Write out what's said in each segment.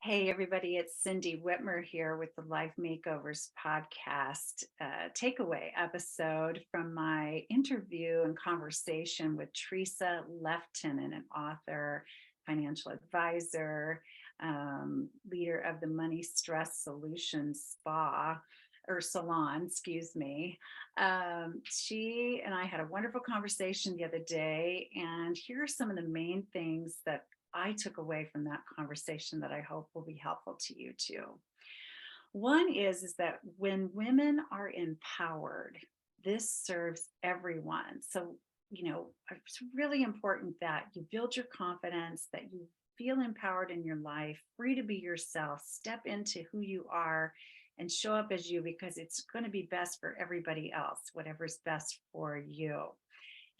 Hey, everybody, it's Cindy Whitmer here with the Life Makeovers podcast takeaway episode from my interview and conversation with Tresa Leftenant, an author, financial advisor, leader of the Money Stress Solutions Spa or salon, excuse me. She and I had a wonderful conversation the other day, and here are some of the main things that I took away from that conversation that I hope will be helpful to you too. One is that when women are empowered, this serves everyone. So, it's really important that you build your confidence, that you feel empowered in your life, free to be yourself, step into who you are and show up as you because it's going to be best for everybody else, whatever's best for you.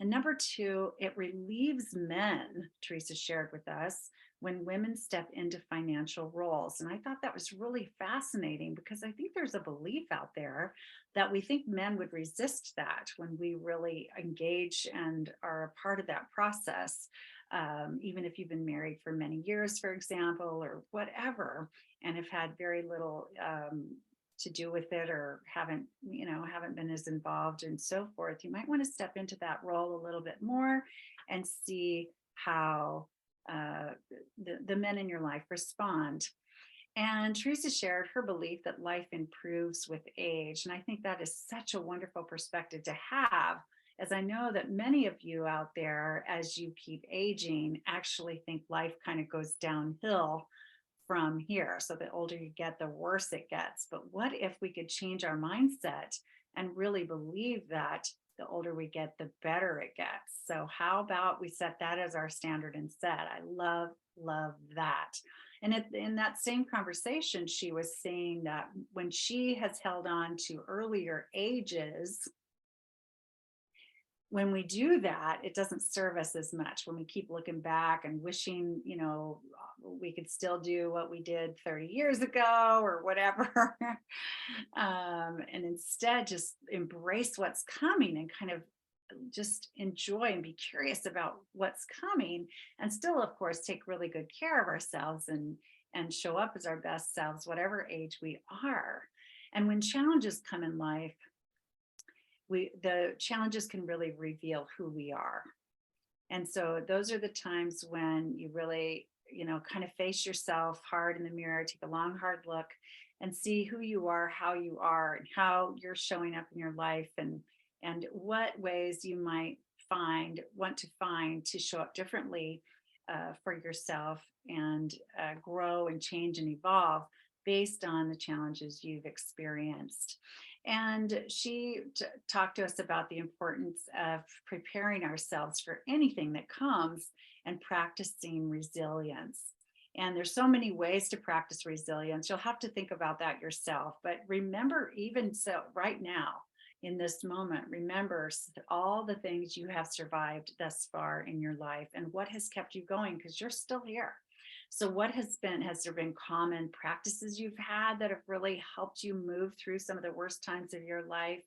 And number two, it relieves men, Teresa shared with us, when women step into financial roles. And I thought that was really fascinating because I think there's a belief out there that we think men would resist that when we really engage and are a part of that process. Even if you've been married for many years, for example, or whatever, and have had very little to do with it or haven't been as involved and so forth, you might want to step into that role a little bit more and see how the men in your life respond. And Teresa shared her belief that life improves with age, and I think that is such a wonderful perspective to have, as I know that many of you out there, as you keep aging, actually think life kind of goes downhill from here. So the older you get, the worse it gets. But what if we could change our mindset and really believe that the older we get, the better it gets? So how about we set that as our standard instead? I love that. And in that same conversation, she was saying that when she has held on to earlier ages, when we do that, it doesn't serve us as much when we keep looking back and wishing, we could still do what we did 30 years ago or whatever. And instead, just embrace what's coming and kind of just enjoy and be curious about what's coming, and still, of course, take really good care of ourselves and show up as our best selves, whatever age we are. And when challenges come in life, the challenges can really reveal who we are. And so those are the times when you really, kind of face yourself hard in the mirror, take a long, hard look and see who you are, and how you're showing up in your life, and what ways you might want to find to show up differently for yourself and grow and change and evolve based on the challenges you've experienced. And she talked to us about the importance of preparing ourselves for anything that comes and practicing resilience. And there's so many ways to practice resilience. You'll have to think about that yourself. But remember, even so, right now, in this moment, remember all the things you have survived thus far in your life and what has kept you going, because you're still here. So has there been common practices you've had that have really helped you move through some of the worst times of your life?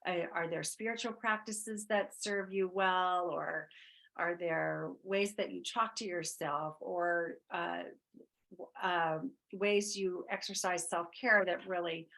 Are there spiritual practices that serve you well, or are there ways that you talk to yourself, or ways you exercise self-care that really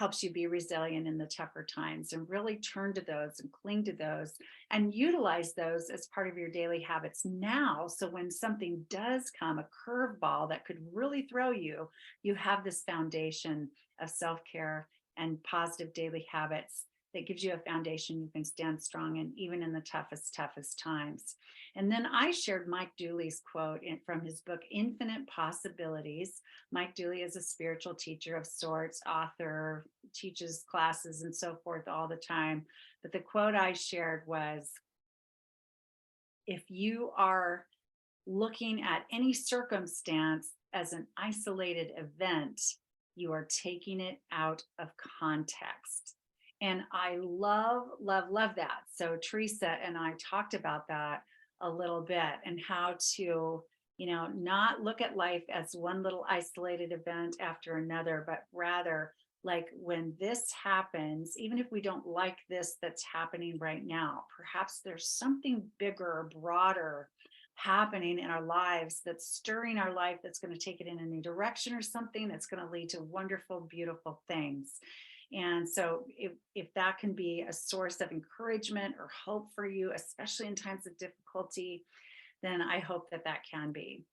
helps you be resilient in the tougher times? And really turn to those and cling to those and utilize those as part of your daily habits now. So when something does come, a curveball that could really throw you, you have this foundation of self-care and positive daily habits that gives you a foundation you can stand strong in, even in the toughest times. And then I shared Mike Dooley's quote from his book, Infinite Possibilities. Mike Dooley is a spiritual teacher of sorts, author, teaches classes and so forth all the time. But the quote I shared was, if you are looking at any circumstance as an isolated event, you are taking it out of context. And I love that. So Teresa and I talked about that a little bit, and how to, not look at life as one little isolated event after another, but rather, like, when this happens, even if we don't like this that's happening right now, perhaps there's something bigger, broader, happening in our lives that's stirring our life, that's going to take it in a new direction or something that's going to lead to wonderful, beautiful things. And so if that can be a source of encouragement or hope for you, especially in times of difficulty, then I hope that that can be.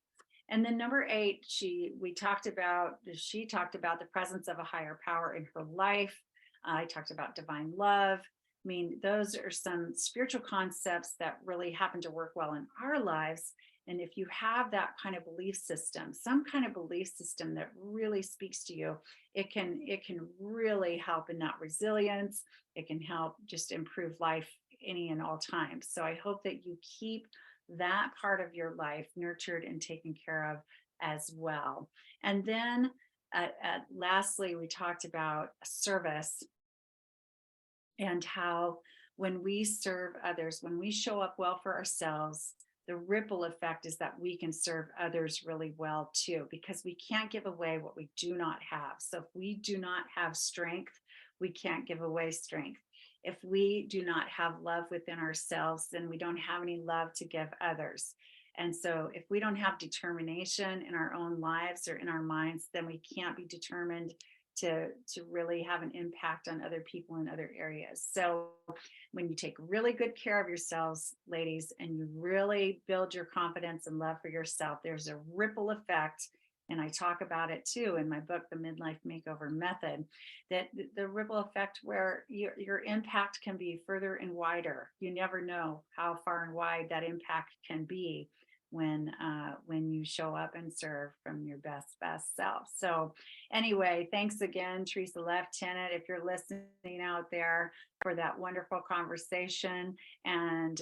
And then number 8, she talked about the presence of a higher power in her life. I talked about divine love. I mean, those are some spiritual concepts that really happen to work well in our lives. And if you have that kind of belief system, some kind of belief system that really speaks to you, it can really help in that resilience. It can help just improve life any and all times. So I hope that you keep that part of your life nurtured and taken care of as well. And then lastly, we talked about service and how when we serve others, when we show up well for ourselves, the ripple effect is that we can serve others really well too, because we can't give away what we do not have. So if we do not have strength, we can't give away strength. If we do not have love within ourselves, then we don't have any love to give others. And so if we don't have determination in our own lives or in our minds, then we can't be determined to really have an impact on other people in other areas. So when you take really good care of yourselves, ladies, and you really build your confidence and love for yourself, there's a ripple effect. And I talk about it too in my book, The Midlife Makeover Method, that the ripple effect where your impact can be further and wider. You never know how far and wide that impact can be when you show up and serve from your best self. So anyway, thanks again, Tresa Leftenant, if you're listening out there, for that wonderful conversation. And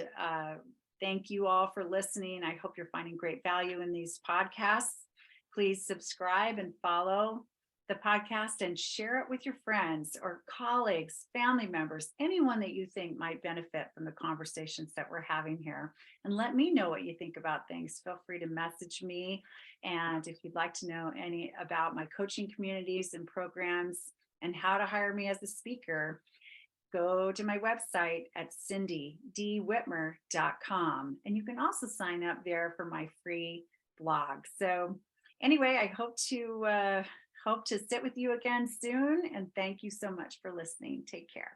thank you all for listening. I hope you're finding great value in these podcasts. Please subscribe and follow the podcast and share it with your friends or colleagues, family members, anyone that you think might benefit from the conversations that we're having here. And let me know what you think about things. Feel free to message me. And if you'd like to know any about my coaching communities and programs and how to hire me as a speaker, go to my website at cindydwhitmer.com. And you can also sign up there for my free blog. So anyway, I hope to sit with you again soon. And thank you so much for listening. Take care.